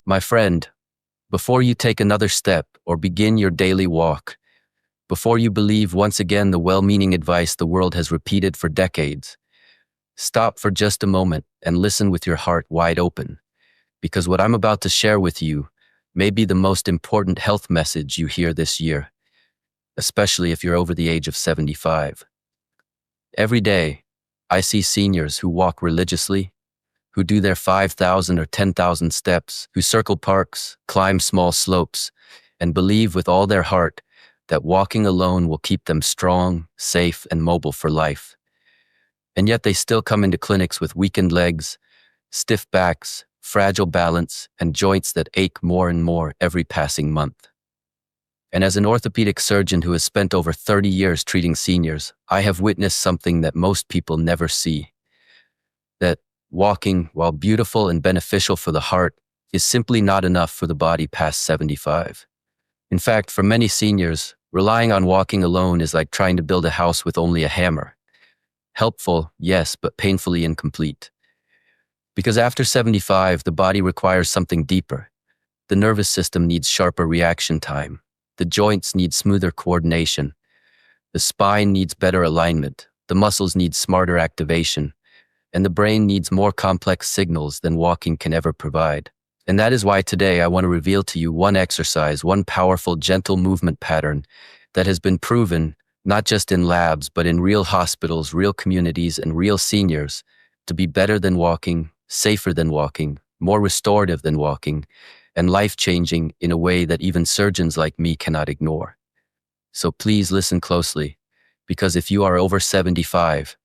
My friend, before you take another step or begin your daily walk, before you believe once again the well-meaning advice the world has repeated for decades, stop for just a moment and listen with your heart wide open, because what I'm about to share with you may be the most important health message you hear this year, especially if you're over the age of 75. Every day, I see seniors who walk religiously, who do their 5,000 or 10,000 steps, who circle parks, climb small slopes, and believe with all their heart that walking alone will keep them strong, safe, and mobile for life. And yet they still come into clinics with weakened legs, stiff backs, fragile balance, and joints that ache more and more every passing month. And as an orthopedic surgeon who has spent over 30 years treating seniors, I have witnessed something that most people never see. That walking, while beautiful and beneficial for the heart, is simply not enough for the body past 75. In fact, for many seniors, relying on walking alone is like trying to build a house with only a hammer. Helpful, yes, but painfully incomplete. Because after 75, the body requires something deeper. The nervous system needs sharper reaction time. The joints need smoother coordination. The spine needs better alignment. The muscles need smarter activation. And the brain needs more complex signals than walking can ever provide. And that is why today I want to reveal to you one exercise, one powerful, gentle movement pattern that has been proven, not just in labs, but in real hospitals, real communities, and real seniors, to be better than walking, safer than walking, more restorative than walking, and life-changing in a way that even surgeons like me cannot ignore. So please listen closely, because if you are over 75,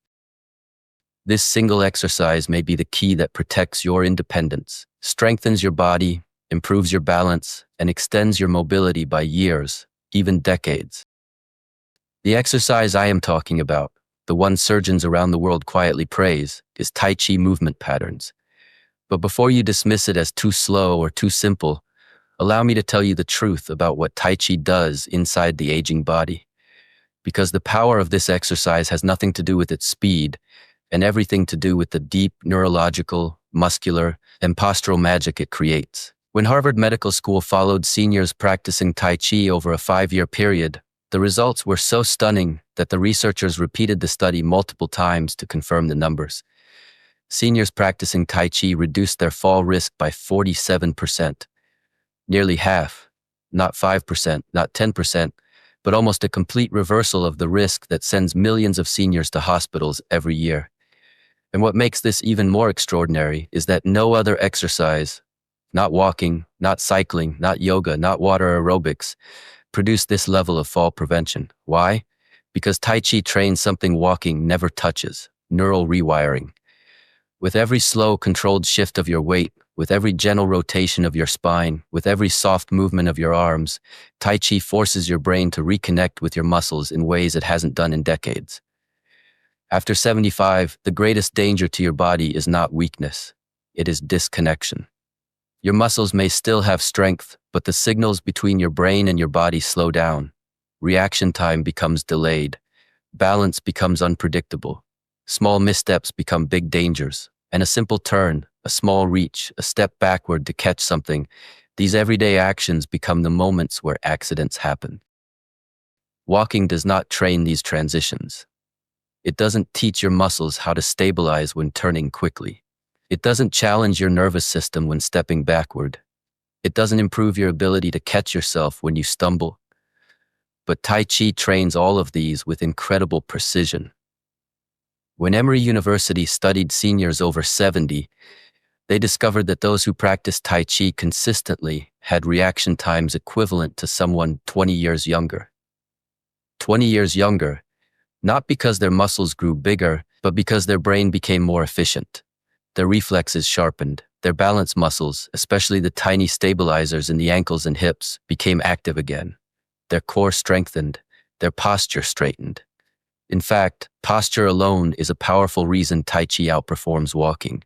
this single exercise may be the key that protects your independence, strengthens your body, improves your balance, and extends your mobility by years, even decades. The exercise I am talking about, the one surgeons around the world quietly praise, is Tai Chi movement patterns. But before you dismiss it as too slow or too simple, allow me to tell you the truth about what Tai Chi does inside the aging body. Because the power of this exercise has nothing to do with its speed, and everything to do with the deep neurological, muscular, and postural magic it creates. When Harvard Medical School followed seniors practicing Tai Chi over a 5-year period, the results were so stunning that the researchers repeated the study multiple times to confirm the numbers. Seniors practicing Tai Chi reduced their fall risk by 47%. Nearly half, not 5%, not 10%, but almost a complete reversal of the risk that sends millions of seniors to hospitals every year. And what makes this even more extraordinary is that no other exercise, not walking, not cycling, not yoga, not water aerobics, produced this level of fall prevention. Why? Because Tai Chi trains something walking never touches: neural rewiring. With every slow, controlled shift of your weight, with every gentle rotation of your spine, with every soft movement of your arms, Tai Chi forces your brain to reconnect with your muscles in ways it hasn't done in decades. After 75, the greatest danger to your body is not weakness. It is disconnection. Your muscles may still have strength, but the signals between your brain and your body slow down. Reaction time becomes delayed. Balance becomes unpredictable. Small missteps become big dangers, and a simple turn, a small reach, a step backward to catch something, these everyday actions become the moments where accidents happen. Walking does not train these transitions. It doesn't teach your muscles how to stabilize when turning quickly. It doesn't challenge your nervous system when stepping backward. It doesn't improve your ability to catch yourself when you stumble. But Tai Chi trains all of these with incredible precision. When Emory University studied seniors over 70, they discovered that those who practiced Tai Chi consistently had reaction times equivalent to someone 20 years younger. 20 years younger, not because their muscles grew bigger, but because their brain became more efficient. Their reflexes sharpened. Their balance muscles, especially the tiny stabilizers in the ankles and hips, became active again. Their core strengthened. Their posture straightened. In fact, posture alone is a powerful reason Tai Chi outperforms walking.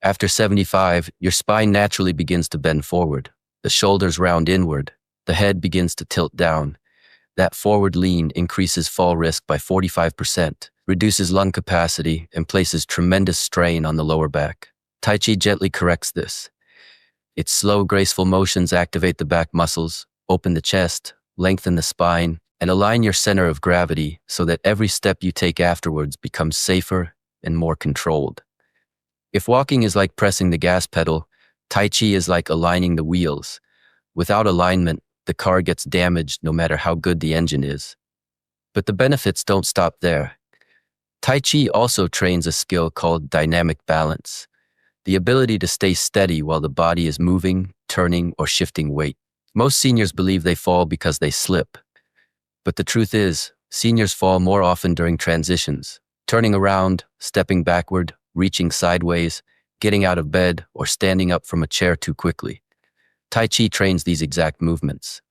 After 75, your spine naturally begins to bend forward. The shoulders round inward. The head begins to tilt down. That forward lean increases fall risk by 45%, reduces lung capacity, and places tremendous strain on the lower back. Tai Chi gently corrects this. Its slow, graceful motions activate the back muscles, open the chest, lengthen the spine, and align your center of gravity so that every step you take afterwards becomes safer and more controlled. If walking is like pressing the gas pedal, Tai Chi is like aligning the wheels. Without alignment, the car gets damaged no matter how good the engine is. But the benefits don't stop there. Tai Chi also trains a skill called dynamic balance, the ability to stay steady while the body is moving, turning, or shifting weight. Most seniors believe they fall because they slip. But the truth is, seniors fall more often during transitions, turning around, stepping backward, reaching sideways, getting out of bed, or standing up from a chair too quickly. Tai Chi trains these exact movements.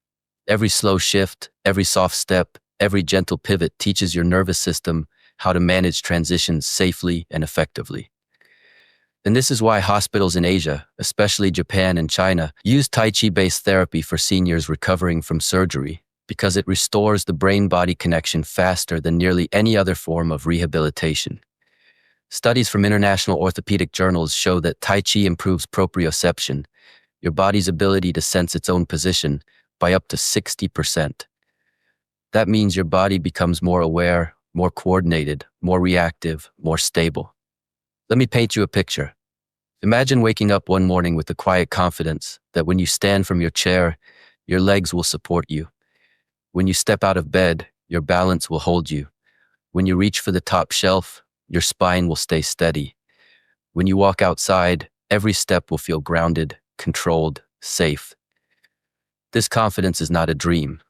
Every slow shift, every soft step, every gentle pivot teaches your nervous system how to manage transitions safely and effectively. And this is why hospitals in Asia, especially Japan and China, use Tai Chi-based therapy for seniors recovering from surgery, because it restores the brain-body connection faster than nearly any other form of rehabilitation. Studies from international orthopedic journals show that Tai Chi improves proprioception, your body's ability to sense its own position, by up to 60%. That means your body becomes more aware, more coordinated, more reactive, more stable. Let me paint you a picture. Imagine waking up one morning with the quiet confidence that when you stand from your chair, your legs will support you. When you step out of bed, your balance will hold you. When you reach for the top shelf, your spine will stay steady. When you walk outside, every step will feel grounded, controlled, safe. This confidence is not a dream.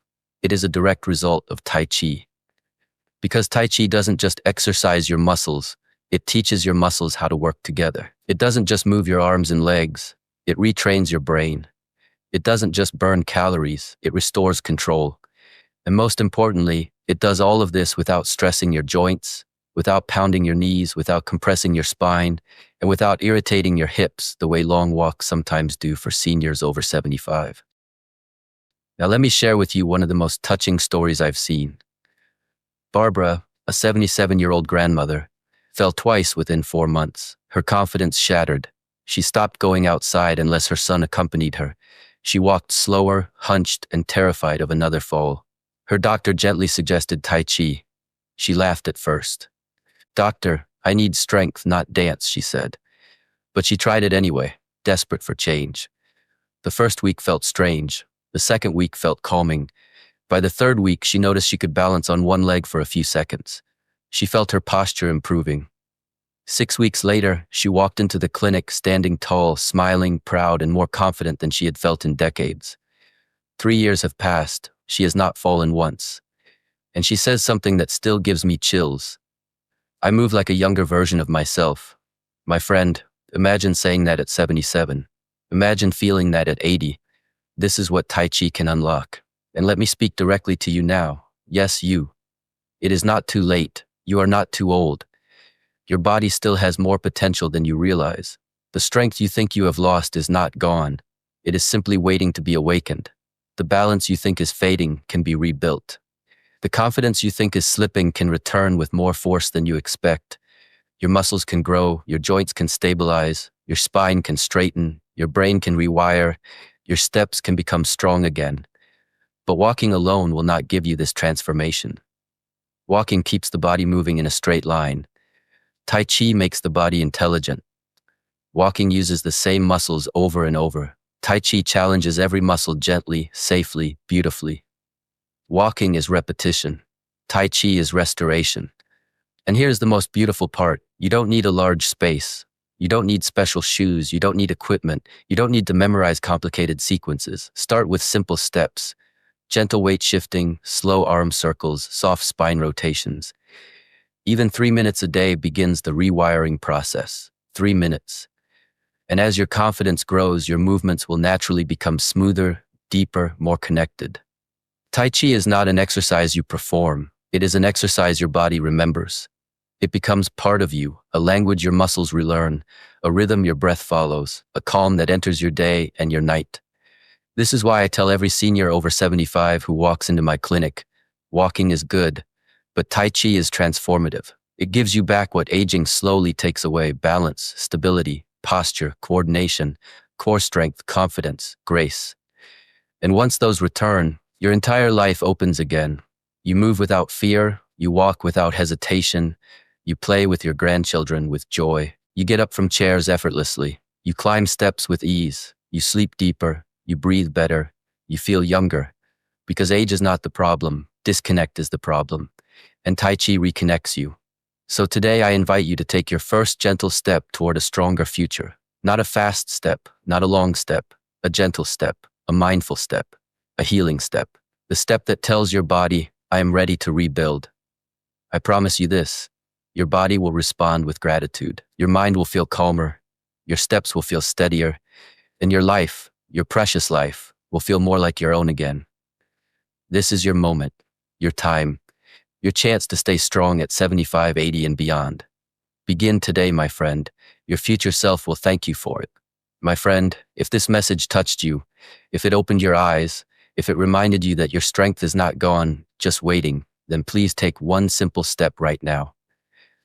It is a direct result of Tai Chi. Because Tai Chi doesn't just exercise your muscles, it teaches your muscles how to work together. It doesn't just move your arms and legs, it retrains your brain. It doesn't just burn calories, it restores control. And most importantly, it does all of this without stressing your joints, without pounding your knees, without compressing your spine, and without irritating your hips the way long walks sometimes do for seniors over 75. Now let me share with you one of the most touching stories I've seen. Barbara, a 77-year-old grandmother, fell twice within 4 months. Her confidence shattered. She stopped going outside unless her son accompanied her. She walked slower, hunched, and terrified of another fall. Her doctor gently suggested Tai Chi. She laughed at first. "Doctor, I need strength, not dance," she said. But she tried it anyway, desperate for change. The first week felt strange. The second week felt calming. By the third week, she noticed she could balance on one leg for a few seconds. She felt her posture improving. 6 weeks later, she walked into the clinic standing tall, smiling, proud, and more confident than she had felt in decades. 3 years have passed. She has not fallen once. And she says something that still gives me chills. "I move like a younger version of myself." My friend, imagine saying that at 77. Imagine feeling that at 80. This is what Tai Chi can unlock. And let me speak directly to you now. Yes, you. It is not too late. You are not too old. Your body still has more potential than you realize. The strength you think you have lost is not gone. It is simply waiting to be awakened. The balance you think is fading can be rebuilt. The confidence you think is slipping can return with more force than you expect. Your muscles can grow, your joints can stabilize, your spine can straighten, your brain can rewire, your steps can become strong again. But walking alone will not give you this transformation. Walking keeps the body moving in a straight line. Tai Chi makes the body intelligent. Walking uses the same muscles over and over. Tai Chi challenges every muscle gently, safely, beautifully. Walking is repetition. Tai Chi is restoration. And here's the most beautiful part. You don't need a large space. You don't need special shoes. You don't need equipment. You don't need to memorize complicated sequences. Start with simple steps. Gentle weight shifting, slow arm circles, soft spine rotations. Even 3 minutes a day begins the rewiring process. 3 minutes. And as your confidence grows, your movements will naturally become smoother, deeper, more connected. Tai Chi is not an exercise you perform. It is an exercise your body remembers. It becomes part of you, a language your muscles relearn, a rhythm your breath follows, a calm that enters your day and your night. This is why I tell every senior over 75 who walks into my clinic, walking is good, but Tai Chi is transformative. It gives you back what aging slowly takes away: balance, stability, posture, coordination, core strength, confidence, grace. And once those return, your entire life opens again. You move without fear, you walk without hesitation, you play with your grandchildren with joy, you get up from chairs effortlessly, you climb steps with ease, you sleep deeper, you breathe better, you feel younger. Because age is not the problem, disconnect is the problem. And Tai Chi reconnects you. So today I invite you to take your first gentle step toward a stronger future. Not a fast step, not a long step, a gentle step, a mindful step, a healing step. The step that tells your body, I am ready to rebuild. I promise you this, your body will respond with gratitude. Your mind will feel calmer, your steps will feel steadier, and your life, your precious life, will feel more like your own again. This is your moment, your time, your chance to stay strong at 75, 80, and beyond. Begin today, my friend. Your future self will thank you for it. My friend, if this message touched you, if it opened your eyes, if it reminded you that your strength is not gone, just waiting, then please take one simple step right now.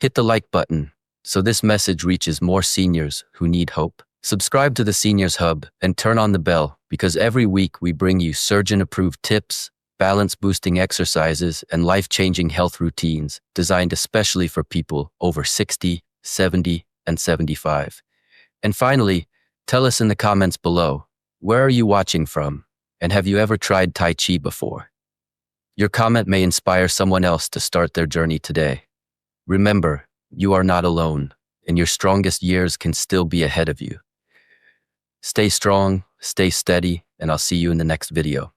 Hit the like button so this message reaches more seniors who need hope. Subscribe to the Seniors Hub and turn on the bell because every week we bring you surgeon-approved tips, balance-boosting exercises, and life-changing health routines designed especially for people over 60, 70, and 75. And finally, tell us in the comments below, where are you watching from? And have you ever tried Tai Chi before? Your comment may inspire someone else to start their journey today. Remember, you are not alone, and your strongest years can still be ahead of you. Stay strong, stay steady, and I'll see you in the next video.